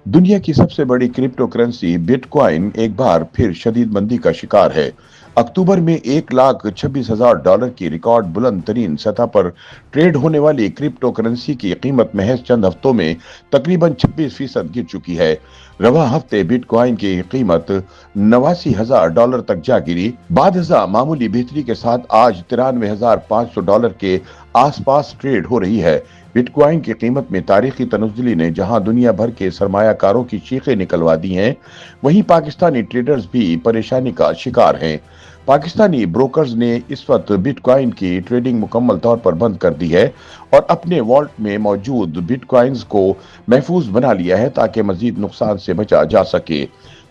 दुनिया की सबसे बड़ी क्रिप्टो करेंसी बिटकॉइन एक बार फिर शदीद मंदी का शिकार है। अक्टूबर में 1,26,000 डॉलर की रिकॉर्ड बुलंद तरीन सतह पर ट्रेड होने वाली क्रिप्टो करेंसी की कीमत महज चंद हफ्तों में तकरीबन 26% गिर चुकी है। रवा हफ्ते बिटकॉइन की कीमत 89,000 डॉलर तक जा गिरी। बाद मामूली बेहतरी के साथ आज 93,500 डॉलर के आसपास ट्रेड हो रही है। बिटकॉइन की कीमत में तारीखी तनज़्ज़ुली ने जहां दुनिया भर के सरमायाकारों की चीखें निकलवा दी हैं, वहीं पाकिस्तानी ट्रेडर्स भी परेशानी का शिकार हैं। पाकिस्तानी ब्रोकर्स ने इस वक्त बिटकॉइन की ट्रेडिंग मुकम्मल तौर पर बंद कर दी है और अपने वॉल्ट में मौजूद बिटकॉइंस को महफूज बना लिया है ताकि मजीद नुकसान से बचा जा सके।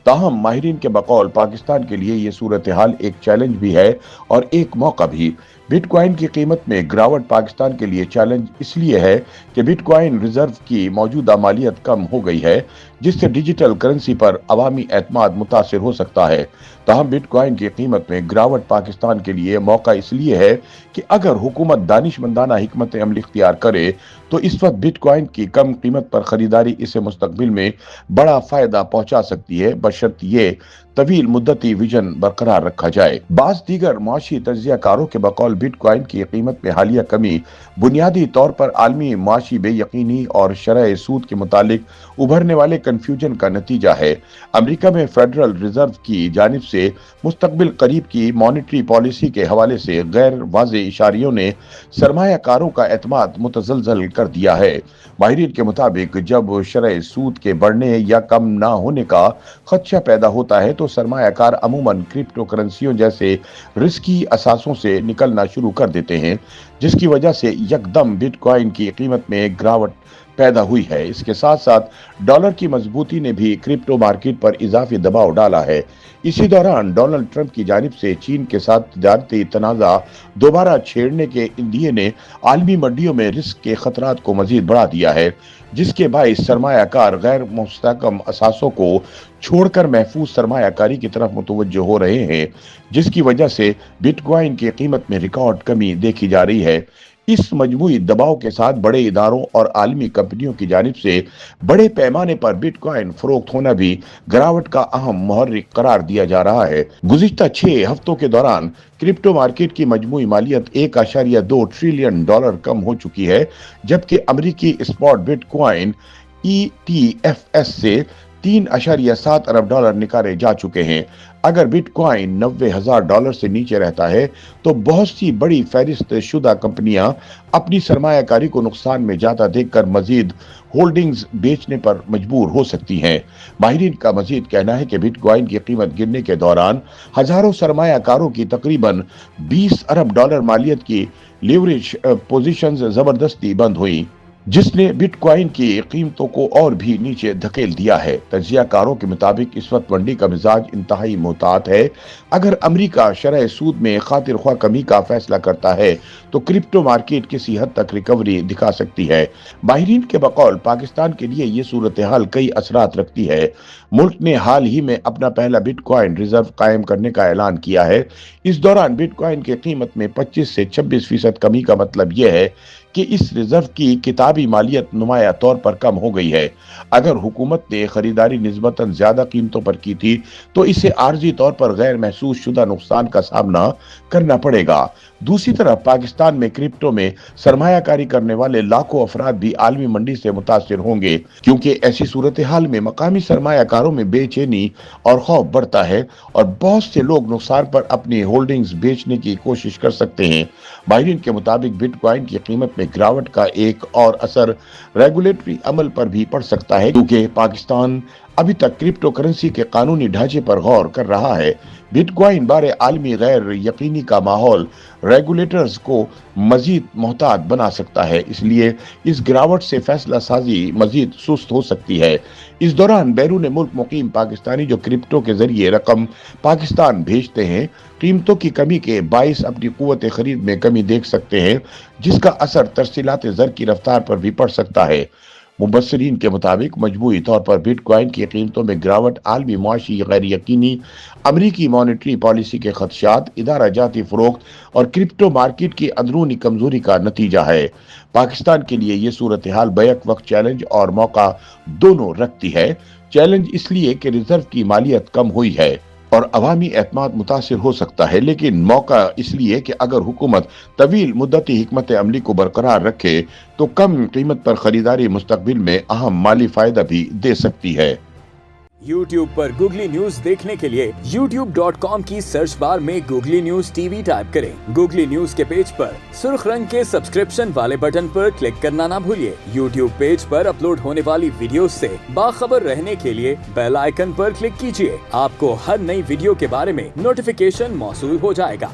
ताहम माहिरीन के बकौल पाकिस्तान के लिए ये सूरत हाल एक चैलेंज भी है और एक मौका भी। बिटकॉइन की कीमत में गिरावट पाकिस्तान के लिए चैलेंज इसलिए है कि बिटकॉइन रिजर्व की मौजूदा मालियत कम हो गई है, जिससे डिजिटल करेंसी पर अवामी एतमाद मुतासिर हो सकता है। ताहम बिटकॉइन की कीमत में गिरावट पाकिस्तान के लिए मौका इसलिए है कि अगर हुकूमत दानिशमंदाना हिकमत अमल इख्तियार करे तो इस वक्त बिटकॉइन की कम कीमत पर खरीदारी इसे मुस्तकबिल में बड़ा फायदा पहुंचा सकती है, बशर्ते ये तवील मुद्दती विजन बरकरार रखा जाए। बाज दीगर मुआशी तज्जियाकारों के बकौल बिटकॉइन की कीमत में हालिया कमी बुनियादी तौर पर आलमी मुआशी बेयकीनी और शरह सूद के मुतालिक उभरने वाले कन्फ्यूजन का नतीजा है। अमरीका में फेडरल रिजर्व की जानिब से मुस्तकबिल करीब की मॉनिटरी पॉलिसी के हवाले से गैर वाज़े इशारियों ने सरमायाकारों का एतमाद मुतजलजल कर दिया है। माहिरीन के मुताबिक जब शरह सूद के बढ़ने या कम ना होने का खदशा पैदा होता है तो सरमायाकार अमूमन क्रिप्टो करेंसियों जैसे रिस्की असासों से निकलना शुरू कर देते हैं, जिसकी वजह से यकदम बिटकॉइन की कीमत में गिरावट पैदा हुई है। इसके साथ साथ डॉलर की मजबूती ने भी क्रिप्टो मार्केट पर इजाफी दबाव डाला है। इसी दौरान डोनाल्ड ट्रंप की जानिब से चीन के साथ तजारती तनाज़ा दोबारा छेड़ने के इंदिए ने आलमी मंडियों में रिस्क के खतरात को मजीद बढ़ा दिया है, जिसके बाइस सरमायाकार गैर मुस्तहकम असासों को छोड़कर महफूज सरमायाकारी की तरफ मुतवज्जो हो रहे हैं, जिसकी वजह से बिटकॉइन की कीमत में रिकॉर्ड कमी देखी जा रही है। इस मजमूई दबाव के साथ बड़े इदारों और आलमी कंपनियों की जानिब से बड़े पैमाने पर बिटकॉइन फरोख्त होना भी गिरावट का अहम मुहर्रिक करार दिया जा रहा है। गुज़िश्ता 6 हफ्तों के दौरान क्रिप्टो मार्केट की मजमूई मालियत 1.2 ट्रिलियन डॉलर कम हो चुकी है, जबकि अमरीकी स्पॉट बिटकॉइन ETF से 3.7 अरब डॉलर निकाले जा चुके हैं। अगर बिटकॉइन 90,000 डॉलर से नीचे रहता है तो बहुत सी बड़ी फहरिस्त शुदा कंपनियां अपनी सरमायाकारी को नुकसान में जाता देखकर मजीद होल्डिंग्स बेचने पर मजबूर हो सकती हैं। माहिरीन का मजीद कहना है कि बिटकॉइन की कीमत गिरने के दौरान हजारों सरमायाकारों की तकरीबन 20 अरब डॉलर मालियत की लीवरेज पोजीशंस जबरदस्ती बंद हुई, जिसने बिटकॉइन की कीमतों को और भी नीचे धकेल दिया है। तज्जियाकारों के मुताबिक इस वक्त मंडी का मिजाज इंतहाई मोहतात है। अगर अमरीका शरह सूद में खातिर ख्वाह कमी का फैसला करता है तो क्रिप्टो मार्केट किसी हद तक रिकवरी दिखा सकती है। माहिरीन के बकौल पाकिस्तान के लिए ये सूरत हाल कई असरात रखती है। मुल्क ने हाल ही में अपना पहला बिटकॉइन रिजर्व कायम करने का ऐलान किया है। इस दौरान बिटकॉइन की कीमत में 25 से 26% कमी का मतलब यह है कि इस रिजर्व की किताबी मालियत नुमाया तौर पर कम हो गई है। अगर हुकूमत ने खरीदारी निस्बतन ज्यादा कीमतों पर की थी तो इसे आर्जी तौर पर गैर महसूस शुदा नुकसान का सामना करना पड़ेगा। दूसरी तरफ पाकिस्तान में क्रिप्टो में सरमायाकारी करने वाले लाखों अफराद भी आलमी मंडी से मुतासिर होंगे, क्योंकि ऐसी सूरत हाल में मकामी सरमायाकारों में बेचैनी और खौफ बढ़ता है और बहुत से लोग नुकसान पर अपनी होल्डिंग्स बेचने की कोशिश कर सकते हैं। माहिरीन के मुताबिक बिटकॉइन की कीमत में गिरावट का एक और असर रेगुलेटरी अमल पर भी पड़ सकता है, क्योंकि पाकिस्तान अभी तक क्रिप्टो करेंसी के कानूनी ढांचे पर गौर कर रहा है। बिटकॉइन बारे आलमी गैर यकीनी का माहौल रेगुलेटर्स को मजीद मोहतात बना सकता है, इसलिए इस गिरावट से फैसला साजी मजीद सुस्त हो सकती है। इस दौरान बैरून मुल्क मुकीम पाकिस्तानी जो क्रिप्टो के जरिए रकम पाकिस्तान भेजते हैं, कीमतों की कमी के बाइस अपनी कुव्वत खरीद में कमी देख सकते हैं, जिसका असर तरसीलात ज़र की रफ्तार पर भी पड़ सकता है। मुबस्सिरीन के मुताबिक मजमूई तौर पर बिटकॉइन की कीमतों में गिरावट आलमी मुआशी गैर यकीनी, अमरीकी मॉनेटरी पॉलिसी के खदशात, इदारा जाती फरोख्त और क्रिप्टो मार्केट की अंदरूनी कमजोरी का नतीजा है। पाकिस्तान के लिए ये सूरत हाल बैक वक्त चैलेंज और मौका दोनों रखती है। चैलेंज इसलिए कि रिजर्व की मालियत कम हुई है और अवामी एतमाद मुतासिर हो सकता है, लेकिन मौका इसलिए कि अगर हुकूमत तवील मुद्दती हिकमत अमली को बरकरार रखे तो कम कीमत पर खरीदारी मुस्तकबिल में अहम माली फायदा भी दे सकती है। YouTube पर गूगली न्यूज देखने के लिए youtube.com की सर्च बार में गूगली न्यूज टीवी टाइप करें। गूगली न्यूज के पेज पर सुर्ख रंग के सब्सक्रिप्शन वाले बटन पर क्लिक करना ना भूलिए। YouTube पेज पर अपलोड होने वाली वीडियोस से बाखबर रहने के लिए बेल आइकन पर क्लिक कीजिए। आपको हर नई वीडियो के बारे में नोटिफिकेशन मौसूल हो जाएगा।